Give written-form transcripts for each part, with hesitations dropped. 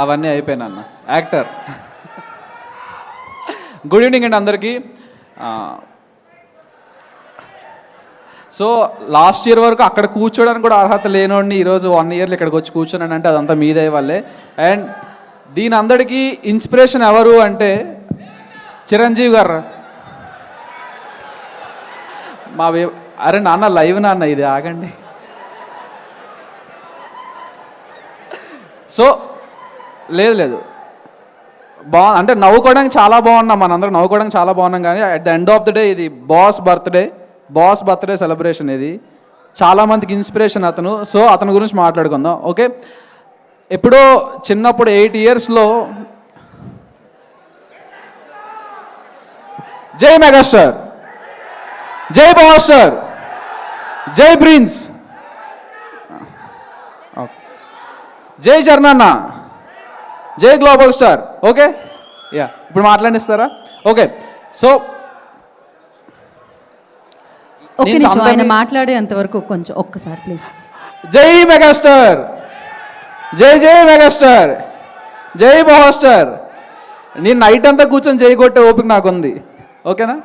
అవన్నీ అయిపోయినా అన్న యాక్టర్. గుడ్ ఈవినింగ్ అండి అందరికీ. సో లాస్ట్ ఇయర్ వరకు అక్కడ కూర్చోడానికి కూడా అర్హత లేనోడిని ఈరోజు 1 ఇయర్లో ఇక్కడికి వచ్చి కూర్చున్నాను అంటే అదంతా మీదే వాళ్ళే. అండ్ దీని అందరికీ ఇన్స్పిరేషన్ ఎవరు అంటే చిరంజీవి గారు. అరే నాన్న లైవ్ నాన్న ఇది ఆగండి. సో లేదు బాగుంది అంటే నవ్వుకోవడానికి చాలా బాగున్నాం, మనందరం నవ్వుకోవడానికి చాలా బాగున్నాం. కానీ at the end of the day ఇది బాస్ బర్త్డే సెలబ్రేషన్. ఇది చాలామందికి ఇన్స్పిరేషన్ అతను. సో అతని గురించి మాట్లాడుకుందాం. ఓకే, ఎప్పుడో చిన్నప్పుడు 8 ఇయర్స్లో జై మెగాస్టార్, జై పవర్ స్టార్, జై ప్రిన్స్, జై చరణన్న, జై గ్లోబల్ స్టార్. ఓకే ఇప్పుడు మాట్లాడిస్తారా? ఓకే, సో ఆయన మాట్లాడేంత వరకు కొంచెం ఒక్కసారి ప్లీజ్. జై మెగాస్టార్, జై మెగాస్టార్, జై పవర్ స్టార్. నేను నైట్ అంతా కూర్చొని జై కొట్టే ఓపిక నాకుంది. ఓకేనా?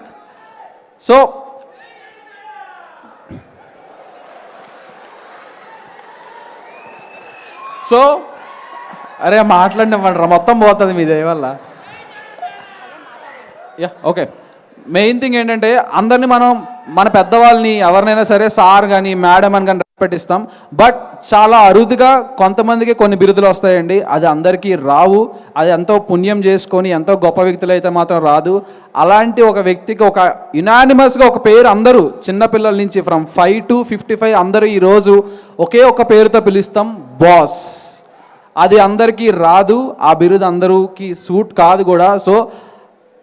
సో అరే మాట్లాడినవ్వండి, మొత్తం పోతుంది మీ దయ వల్ల. ఓకే, మెయిన్ థింగ్ ఏంటంటే అందరినీ మనం మన పెద్దవాళ్ళని ఎవరినైనా సరే సార్ కానీ మేడం అని కానీ రెస్పెక్ట్ ఇస్తాం. బట్ చాలా అరుదుగా కొంతమందికి కొన్ని బిరుదులు వస్తాయండి. అది అందరికీ రావు. అది ఎంతో పుణ్యం చేసుకొని ఎంతో గొప్ప వ్యక్తులు అయితే మాత్రం రాదు. అలాంటి ఒక వ్యక్తికి ఒక యునానిమస్గా ఒక పేరు అందరూ చిన్నపిల్లల నుంచి ఫ్రమ్ 5 to 55 అందరూ ఈరోజు ఒకే ఒక పేరుతో పిలుస్తాం, బాస్. అది అందరికీ రాదు, ఆ బిరుదు అందరికీ సూట్ కాదు కూడా. సో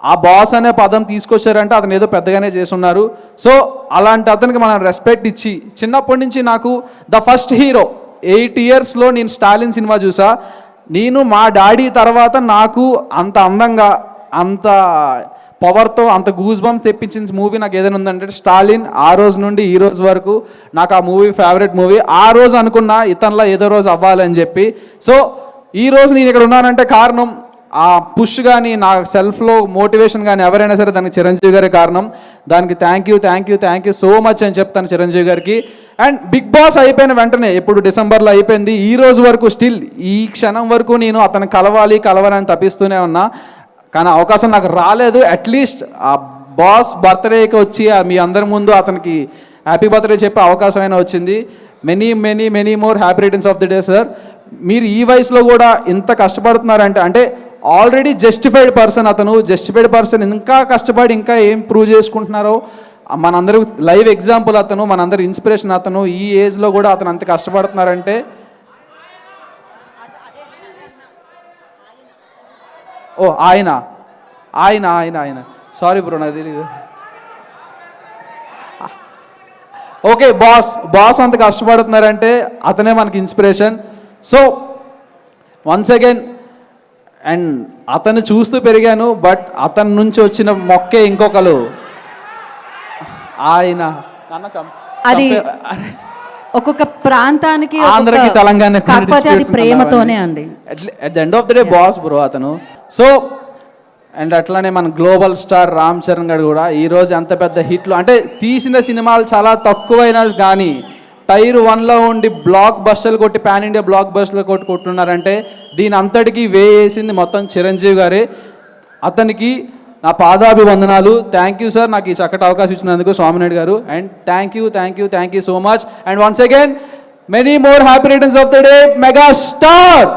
ఆ బాస్ అనే పదం తీసుకొచ్చారంటే అతను ఏదో పెద్దగానే చేస్తున్నారు. సో అలాంటి అతనికి మనం రెస్పెక్ట్ ఇచ్చి చిన్నప్పటి నుంచి నాకు ద ఫస్ట్ హీరో 8 ఇయర్స్లో నేను స్టాలిన్ సినిమా చూసా. నేను మా డాడీ తర్వాత నాకు అంత అందంగా అంత పవర్తో అంత గూస్ బంప్ తెప్పించిన మూవీ నాకు ఏదైనా ఉందంటే స్టాలిన్. ఆ రోజు నుండి ఈ రోజు వరకు నాకు ఆ మూవీ ఫేవరెట్ మూవీ. ఆ రోజు అనుకున్నా ఇతనిలా ఏదో రోజు అవ్వాలని చెప్పి. సో ఈ రోజు నేను ఇక్కడ ఉన్నానంటే కారణం ఆ పుష్ కానీ నా సెల్ఫ్లో మోటివేషన్ కానీ ఎవరైనా సరే దానికి చిరంజీవి గారే కారణం. దానికి థ్యాంక్ యూ సో మచ్ అని చెప్తాను చిరంజీవి గారికి. అండ్ బిగ్ బాస్ అయిపోయిన వెంటనే ఇప్పుడు డిసెంబర్లో అయిపోయింది, ఈ రోజు వరకు స్టిల్ ఈ క్షణం వరకు నేను అతను కలవాలని తప్పిస్తూనే ఉన్నా. కానీ అవకాశం నాకు రాలేదు. అట్లీస్ట్ ఆ బాస్ బర్త్డేకి వచ్చి మీ అందరి ముందు అతనికి హ్యాపీ బర్త్డే చెప్పే అవకాశం అయినా వచ్చింది. Many more happy returns of the day sir. మీరు ఈ వయసులో కూడా ఇంత కష్టపడుతున్నారంటే అంటే ఆల్రెడీ జస్టిఫైడ్ పర్సన్ ఇంకా కష్టపడి ఇంకా ఏం ప్రూవ్ చేసుకుంటున్నారో మనందరూ లైవ్ ఎగ్జాంపుల్ అతను, మనందరి ఇన్స్పిరేషన్ అతను. ఈ ఏజ్లో కూడా అతను అంత కష్టపడుతున్నారంటే ఓ ఆయన సారీ బ్రో నాకు తెలీదు. ఓకే, బాస్ అంత కష్టపడుతున్నారంటే అతనే మనకి inspiration. So once again and అతను చూస్తూ పెరిగాను. బట్ అతని నుంచి వచ్చిన మొక్కే ఇంకొకరు ఆయన. అది ఒక్కొక్క ప్రాంతానికి ఆంధ్రకి తెలంగాణ కాకపోతే అది ప్రేమతోనే అండి. At the end of the day boss bro అతను. సో అండ్ అట్లానే మన గ్లోబల్ స్టార్ రామ్ చరణ్ గారు కూడా ఈరోజు ఎంత పెద్ద హిట్లు అంటే తీసిన సినిమాలు చాలా తక్కువైనా కానీ టైర్ 1లో ఉండి బ్లాక్ బస్టర్లు కొట్టి పాన్ ఇండియా బ్లాక్ బస్టర్లు కొట్టుకుంటున్నారంటే దీని అంతటికీ వేసింది మొత్తం చిరంజీవి గారే. అతనికి నా పాదాభివందనాలు. థ్యాంక్ యూ సార్ నాకు ఈ చక్కటి అవకాశం ఇచ్చినందుకు స్వామినాయుడు గారు. And thank you so much. And once again many more happy returns of the day megastar.